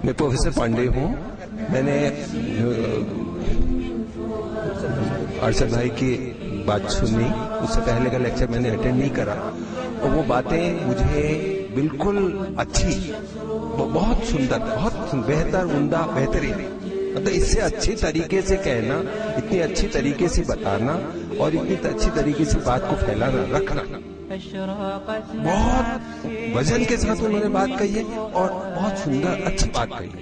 मैं प्रोफेसर पांडे हूँ। मैंने अरशद भाई की बात सुनी, उससे पहले का लेक्चर मैंने अटेंड नहीं करा, और वो बातें मुझे बिल्कुल अच्छी, बहुत सुंदर, बहुत बेहतर, उम्दा, बेहतरीन, मतलब इससे अच्छी तरीके से कहना, इतनी अच्छी तरीके से बताना और इतनी अच्छी तरीके से बात को फैलाना, रखना, बहुत वजन के साथ उन्होंने बात कही है और बहुत सुंदर अच्छी बात कही है।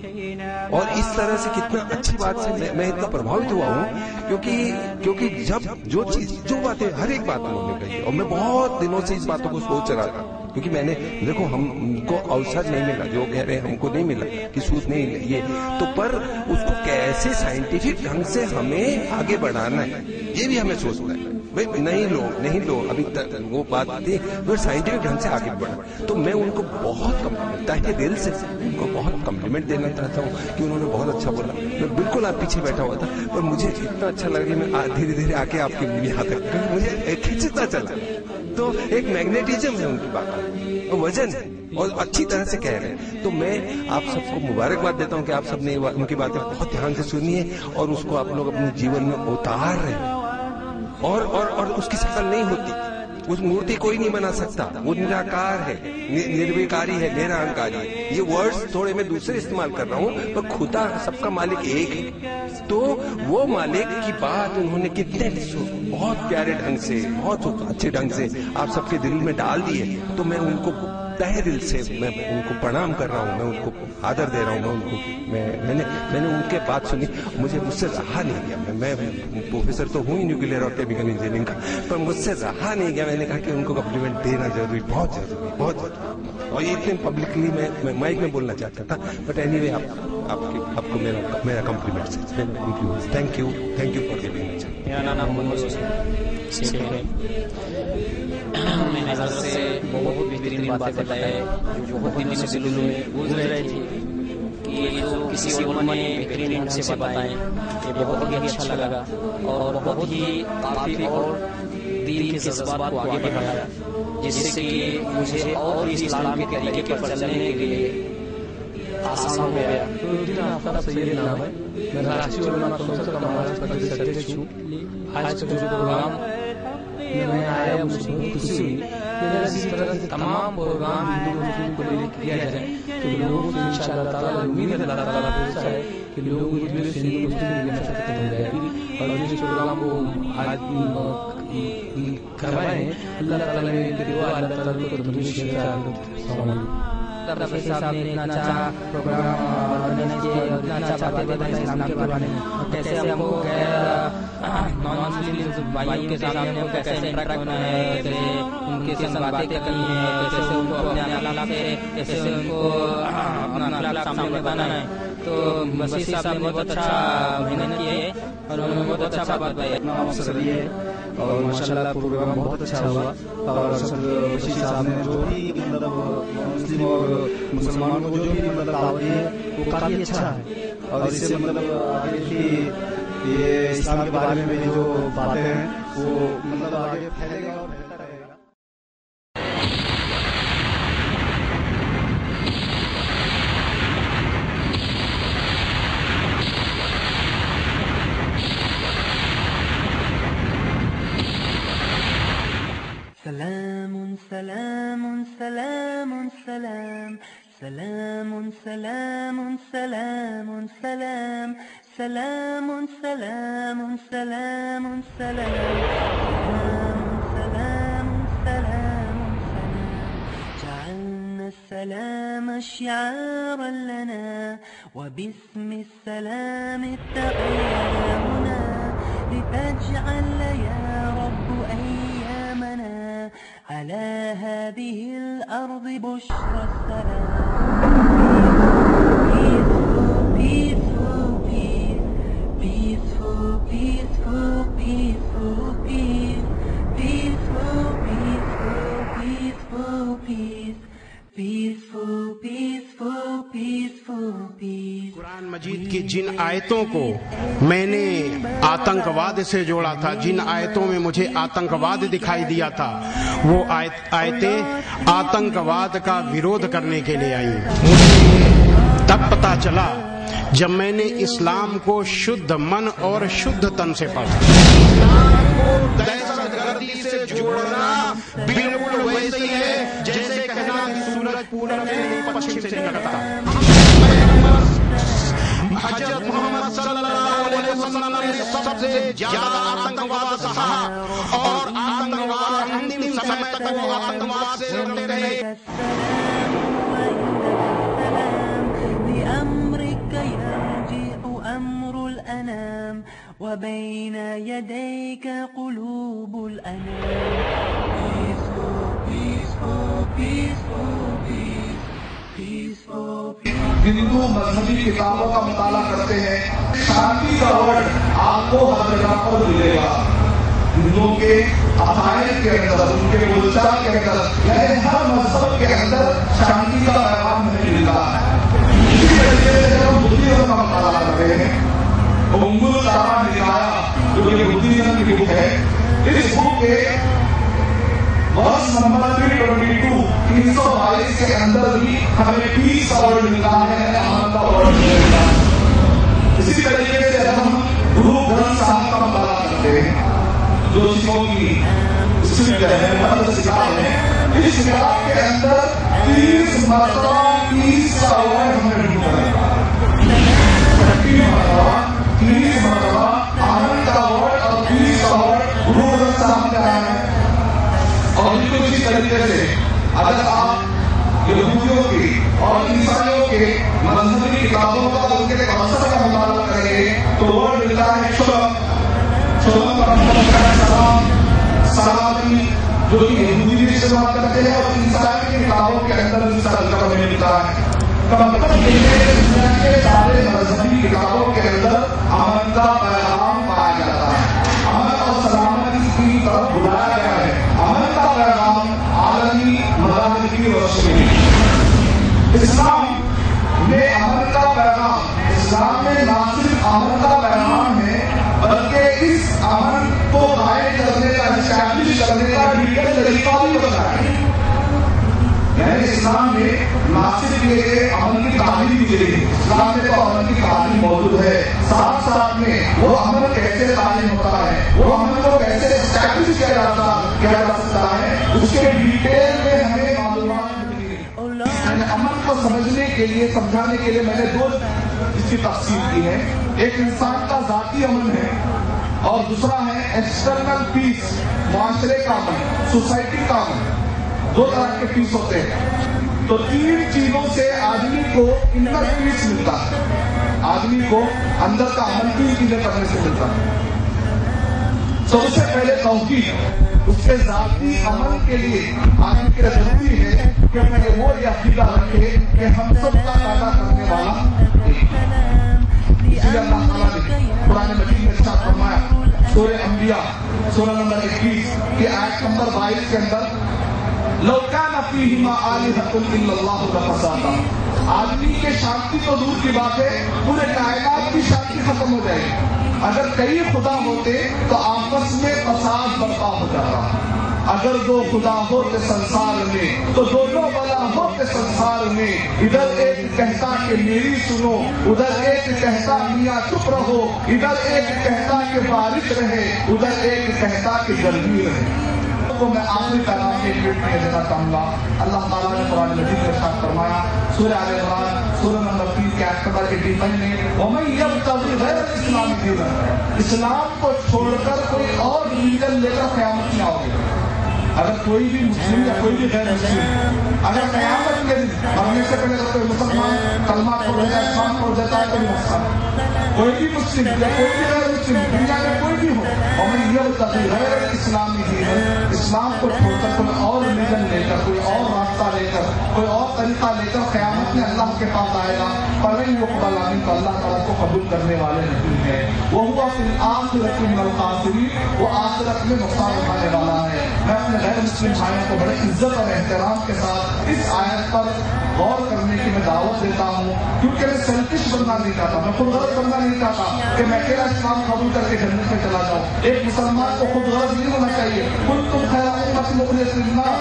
और इस तरह से कितना अच्छी बात से मैं इतना प्रभावित हुआ हूँ, क्योंकि जब जो चीज, जो बातें, हर एक बात उन्होंने कही है, और मैं बहुत दिनों से इस बातों को सोच रहा था, क्योंकि मैंने देखो, हमको अवसर नहीं मिला, जो कह रहे हैं हमको नहीं मिला कि सूद नहीं ये तो, पर उसको कैसे साइंटिफिक ढंग से हमें आगे बढ़ाना है, ये भी हमें सोचना है। भाई नहीं लो अभी तक वो बात थी, फिर साइंटिफिक ढंग से आगे बढ़ा। तो मैं उनको बहुत कम्प्लीमेंट, तहे दिल से उनको बहुत कम्प्लीमेंट देना चाहता हूँ कि उन्होंने बहुत अच्छा बोला। मैं बिल्कुल आप पीछे बैठा हुआ था, पर मुझे इतना अच्छा लगा कि मैं धीरे धीरे आके आपके यहाँ तक मुझे खींचता चला। तो एक मैग्नेटिज्म है उनकी बात, वजन है, और अच्छी तरह से कह रहे हैं। तो मैं आप सबको मुबारकबाद देता हूँ कि आप सबने उनकी बातें बहुत ध्यान से सुनी है और उसको आप लोग अपने जीवन में उतार रहे हैं। और उसकी शकल नहीं होती, उस मूर्ति कोई नहीं बना सकता, वो निराकार है, निर्विकारी है, निरहंकारी है। ये वर्ड्स थोड़े मैं दूसरे इस्तेमाल कर रहा हूँ, पर खुदा सबका मालिक एक है। तो वो मालिक की बात उन्होंने कितने बहुत प्यारे ढंग से, बहुत अच्छे ढंग से आप सबके दिल में डाल दिए। तो मैं उनको तहे दिल से मैं उनको प्रणाम कर रहा हूँ, मैं उनको आदर दे रहा हूँ। मैं उनको मैंने उनके बात सुनी, मुझसे रहा नहीं गया। मैं प्रोफेसर तो हूँ ही न्यूक्लियर और केमिकल इंजीनियरिंग का, पर मुझसे रहा नहीं गया। मैंने कहा कि उनको कम्प्लीमेंट देना जरूरी, बहुत जरूरी, बहुत जरूरी। और ये इतने पब्लिकली मैं माइक में बोलना चाहता था, बट एनीवे आपको मेरा complement. Thank you for giving me. मेरा नाम मनोज है। मैंने से बहुत बेहतरीन बातें बताए जो बहुत दिनों से दिलों में गूंज रही थी कि ये जो किसी और ने बेहतरीन ढंग से बताएं, ये बहुत ही अच्छा लगा और बहुत ही काफी और दिल के जज्बात को आगे बढ़ाया, जिससे कि मुझे और इस्लाम के तरीके पर चलने के लिए आसान हो गया। मैं राष्ट्रीय उलमा कौंसिल का महाराष्ट्र प्रदेश अध्यक्ष हूँ। आज का जो प्रोग्राम मैं आया, मुझे बहुत खुशी हुई कि जिस तरह से तमाम प्रोग्राम हिंदू मुस्लिम को लेकर किया जाए, तो लोगों को इंशाअल्लाह ताला उम्मीद है, अल्लाह ताला को ऐसा है कि लोगों को दिल से हिंदू मुस्लिम की नफरत खत्म हो जाएगी। और जिस प्रोग्राम को आज करवाए हैं, अल्लाह ताला ने इनकी दुआ, अल्लाह ताला को तंदुरुस्ती दे। प्रोफेसर साहब ने इतना अच्छा प्रोग्राम ऑर्गेनाइज किया और इतना अच्छा बातें बताई इस्लाम के बारे में, कैसे हमको नॉन मुस्लिम भाइयों के साथ हमको कैसे इंटरेक्ट होना है, कैसे उनके साथ बातें करनी है, कैसे उनको अपने अखलाक से, कैसे उनको अपना अखलाक सामने बताना है। तो मसीह साहब ने बहुत अच्छा मेहनत की है और उन्होंने बहुत अच्छा बात बताई। अवसर दिए और माशाल्लाह प्रोग्राम बहुत अच्छा हुआ। और मसीह साहब ने जो भी मतलब मुस्लिम और मुसलमानों को जो भी मतलब दावत दी है वो काफी अच्छा है। और इससे मतलब आगे की ये इस्लाम के बारे में जो बातें हैं वो मतलब आगे फैलेगा और फैलता रहेगा। سلام سلام سلام سلام سلام سلام سلام سلام سلام سلام سلام سلام سلام سلام جعلنا السلام شعارا لنا وباسم السلام اتقينا لتجعل يا رب أيامنا على هذه الأرض بشرى कुरान मजीद की जिन आयतों को मैंने आतंकवाद से जोड़ा था, जिन आयतों में मुझे आतंकवाद दिखाई दिया था, वो आयतें आतंकवाद का विरोध करने के लिए आई। मुझे तब पता चला जब मैंने इस्लाम को शुद्ध मन और शुद्ध तन से पढ़ा। इस्लाम को दहशतगर्दी से जोड़ना बिल्कुल वैसे ही है जैसे कहना कि सूरज पूरब से नहीं पश्चिम से निकलता। हज़रत मोहम्मद सल्लल्लाहु अलैहि वसल्लम ने सबसे ज्यादा आतंकवाद सहा और आतंकवाद अंतिम समय तक वो आतंकवाद से लड़ते रहे। وبين يديك قلوب الأنام. हिंदू मजहबी किताबों का मुताला करते हैं, शांति का वर्ड आपको हर जगह पर मिलेगा। हिंदुओं के अकायद के अंदर, उनके बोलचाल के अंदर, यानी हर मजहब के अंदर शांति का पैगाम हमें मिलता है। इसी तरीके से जब हम बुद्धिज्म का मुताला कर रहे हैं, उम्मुल तारा निकाया जो कि बुद्धिज्म की बुक है, इस बुक के वर्ष नंबर 322 के अंदर भी हमें पीस का वर्ड मिलता है, अमन का वर्ड मिलता है। इसी तरीके से जब हम गुरु ग्रंथ साहब का मुताला करते हैं, जो सिखों की इस किताब के अंदर 30 मरतबा पीस का वर्ड हमें मिलता है। 30 मरतबा अमन का वर्ड और पीस का वर्ड गुरु ग्रंथ साहब ने आया है। और बिल्कुल इसी तरीके से अगर आप यहूदियों की और ईसाइयों के मजहबी किताबों का उनके कौशल का मुताला करेंगे तो वर्ड मिलता है सलामी, जो कि यहूदी भी इस्तेमाल करते हैं और ईसाई की किताबों के अंदर इसका तर्जुमा मिलता है। मतलब दुनिया के सारे मजहबी किताबों के अंदर अमन का पैगाम पाया जाता है, अमन और सलामती की तरफ बुलाया गया है। अमन का पैगाम आलमी मज़ाहिर की रोशनी। इस्लाम में अमन का पैगाम, इस्लाम में ना सिर्फ अमन का पैगाम है बल्कि इस अमन को कायम करने का, एस्टैब्लिश करने का लीगल तरीका भी बताया है। यानी इस्लाम में ना सिर्फ ये अमन की तालीम दी गई है, इस्लाम में तो अमन की तालीम मौजूद है, साथ साथ में वो अमन कैसे तालीम होता है, वो अमन को कैसे एस्टैब्लिश किया जा सकता है, उसके डिटेल में हमें मालूमात मिली है। अमन को समझने के लिए, समझाने के लिए मैंने 2 इसकी तफसील की है। एक इंसान का जाती अमन है और दूसरा है एक्सटर्नल पीस, मुआशरे का अमन, सोसाइटी का अमन। 2 तरह के पीस होते हैं। तो 3 चीजों से आदमी को इनर पीस मिलता है, आदमी को अंदर का अमन 3 चीजें करने से मिलता है। सबसे पहले तौहीद, उसके जाती अमन के लिए आदमी के जरूरी है कि वो ये अकीदा रखे कि हम सब का पैदा करने वाला एक। इसीलिए अल्लाह ताला ने कुरान मजीद में इरशाद फरमाया, सूरह अंबिया सूरह नंबर 21 की आयत नंबर 22 के अंदर, लौ काना फीहिमा आलिहतुन इल्लल्लाहु लफसादा। आदमी के शांति तो दूर की बात है, पूरे कायनात की शांति खत्म हो जाएगी। अगर कई खुदा होते तो आपस में फसाद बर्पा हो जाता। अगर 2 खुदा होते संसार में तो दोनों बला होते संसार में। इधर एक कहता कि मेरी सुनो, उधर एक कहता मियाँ चुप रहो, इधर एक कहता कि बारिश रहे, उधर एक कहता कि गर्मी रहे। तो मैं आखिरी पैगाम के लिए देना चाहूंगा। अल्लाह ताला ने कुरान मजीद में इरशाद फरमाया, सूरह आल इमरान सूरह नंबर 3 के आयत नंबर 85 में, वमन यब्तगी गैर इस्लाम दीनन, इस्लाम को छोड़कर कोई और रिलीजन लेकर क़यामत में आओगे। अगर कोई भी मुस्लिम या कोई भी गैर मुस्लिम अगर क़यामत के दिन मरने से पहले कोई मुसलमान कलमा पढ़ लेता है, इस्लाम पढ़ देता है, कोई मसला, कोई भी मुस्लिम या कोई भी गैर मुस्लिम दुनिया में कोई भी हो, वमन यब्तगी गैर इस्लाम दीनन, इस्लाम को छोड़कर कोई और रिलीजन लेकर, कोई और रास्ता लेकर, कोई और तरीका लेकर क़यामत में अल्लाह के पास आएगा, फलन युक़बल मिन्हु, तो अल्लाह ताला को कबूल करने वाले नहीं है। वो हुआ फिल आखिरति मिनल खासिरीन, वो आखिरत में नुकसान उठाने वाला है। मैं अपने गैर मुस्लिम भाइयों को बड़े इज्जत और एहतराम के साथ इस आयत पर गौर करने की मैं दावत देता हूँ, क्योंकि मैं सेल्फिश बनना नहीं चाहता, मैं खुद गर्ज बनना नहीं चाहता कि मैं अकेला इस्लाम कबूल करके जन्नत में चला जाऊँ। एक मुसलमान को खुद गर्ज नहीं होना चाहिए। कुल तुम खैर उम्मतिन उखरिजत लिन्नास,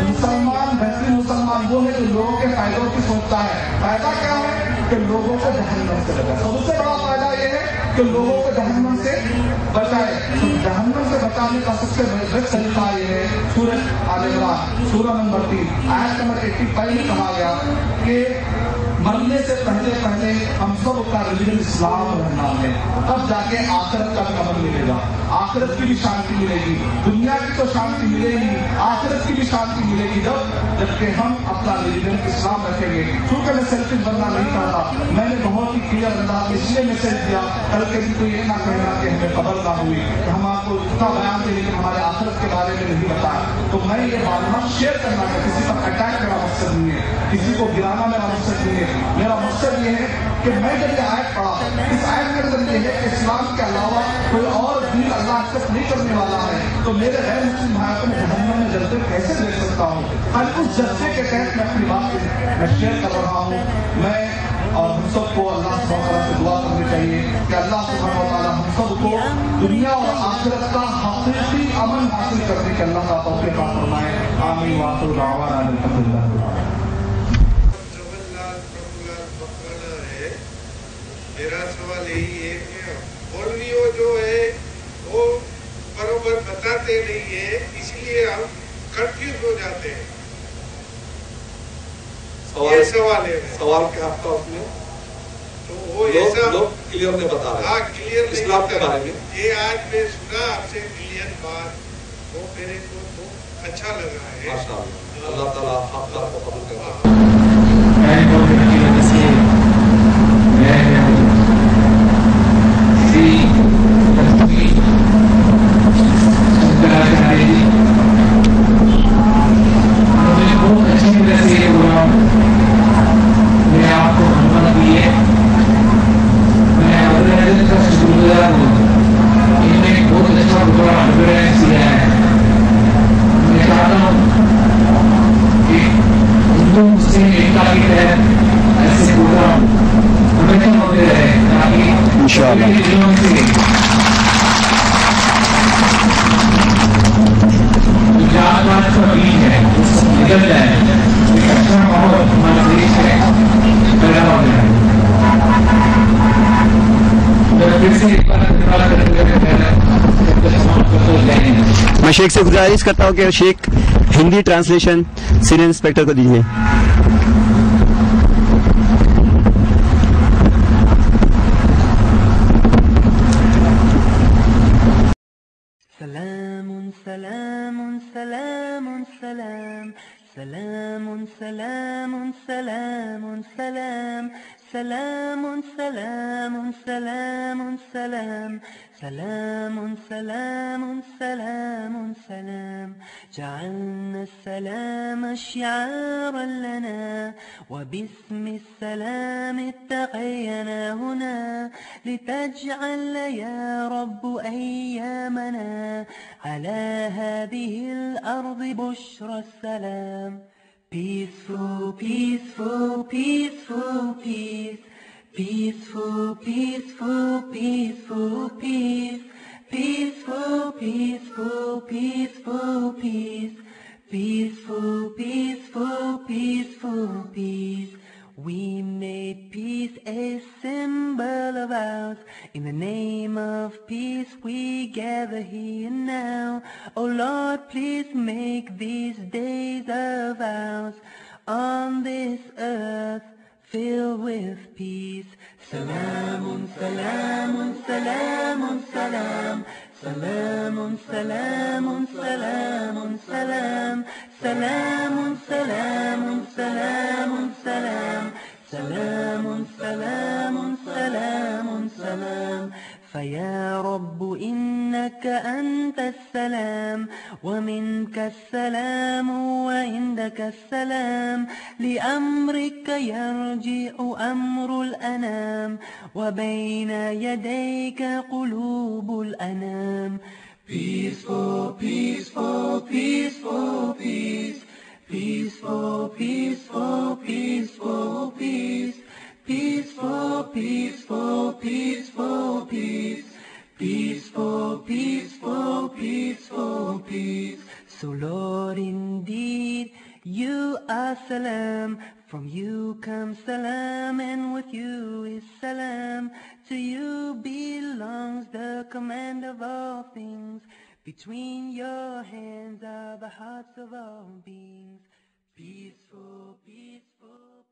मुसलमान बेहतरीन मुसलमान इंसान वो है जो लोगों के फायदों की सोचता है। फायदा क्या है कि लोगों को जहन्नम से बचाए। सबसे बड़ा फायदा ये है कि लोगों को जहन्नम से बचाए। तो जहन्नम से बचाने का सबसे बेस्ट तरीका ये है, सूरह आल इमरान सूरह नंबर 3 आयत नंबर 85 में कहा गया कि मरने से पहले पहले हम सब का रिलीजन इस्लाम रहना है, तब जाके आखिरत का कमल मिलेगा। आखिरत की भी शांति मिलेगी, दुनिया की तो शांति मिलेगी, आखिरत की भी शांति मिलेगी जबकि हम अपना रिलीजन इस्लाम रखेंगे। क्योंकि मैं सेल्फिश बनना नहीं चाहता, मैंने बहुत ही क्लियर अंदाज इसलिए मैसेज दिया, कल के दिन तो ये ना कहना कि हमें खबर ना हुई, हम आपको इतना बयान दे लेकिन हमारे आखिरत के बारे में नहीं बताया। तो मैं ये मालूमात शेयर करना है, किसी पर अटैक मेरा मकसद नहीं है, किसी को गिराना मेरा मकसद नहीं है। मेरा मकसद ये है कि मैं जब ये आयत पढ़ा, इस आयत के अंदर ये है कि इस्लाम के अलावा कोई और दीन अल्लाह एक्सेप्ट नहीं करने वाला है, तो मेरे गैर मुस्लिम भाइयों को मैं जहन्नम में जलते कैसे देख सकता हूँ। और उस जज्बे के तहत मैं अपनी बात मैं शेयर कर रहा हूँ। मैं और हम सबको अल्लाह सुब्हानहू व तआला से दुआ करनी चाहिए कि अल्लाह सुब्हानहू व तआला हम सबको दुनिया और आखिरत का हकीकी अमन हासिल करने के अल्लाह का तौफीक अता फरमाए। आमीन व आखिरु दअवाना अल्हम्दुलिल्लाह। मेरा सवाल यही है कि मौलवियों जो है वो बरोबर बताते नहीं है, इसलिए हम कंफ्यूज हो जाते हैं। ये सवाल है। सवाल क्या आपका उसमें? तो वो ऐसा लोग क्लियर नहीं बता रहे। हाँ, क्लियर इस्लाम के बारे में ये आज मैं सुना आपसे क्लियर बात, वो मेरे को तो अच्छा लगा है। माशाअल्लाह, अल्लाह ताला आपका कबूल करे। मैं शेख से गुजारिश करता हूँ कि शेख हिंदी ट्रांसलेशन सीनियर इंस्पेक्टर को दीजिए। سلام سلام سلام سلام سلام سلام سلام سلام سلام سلام سلام سلام سلام سلام سلام سلام جعلنا السلام شعارا لنا وباسم السلام اتقينا هنا لتجعل يا رب أيامنا على هذه الأرض بشرى السلام. Peaceful, peaceful, peaceful, peace. Peaceful, peaceful, peaceful, peace. Peaceful, peaceful, peaceful, peace. Peaceful, peaceful, peaceful, peace. We made peace a symbol of ours. In the name of peace we gather here now. Oh Lord, please make these days of ours on this earth filled with peace. Salamun, salamun, salamun, salam. Salamun, salamun, salamun, salam. Salamun, salamun, salamun, salam. Salamun, salamun, salamun, salam. فيا رب إنك أنت السلام ومنك السلام وعندك السلام لأمرك يرجع أمر الأنام وبين يديك قلوب الأنام. Peaceful, peaceful, peaceful, peace. Peaceful, peaceful, peaceful, peace. Peaceful, peaceful, peaceful, peace. Peaceful, peaceful, peaceful, peace. So Lord, indeed, You are salam, from you comes salam, and with you is salam. To you belongs the command of all things. Between your hands are the hearts of all beings. Peaceful, peaceful.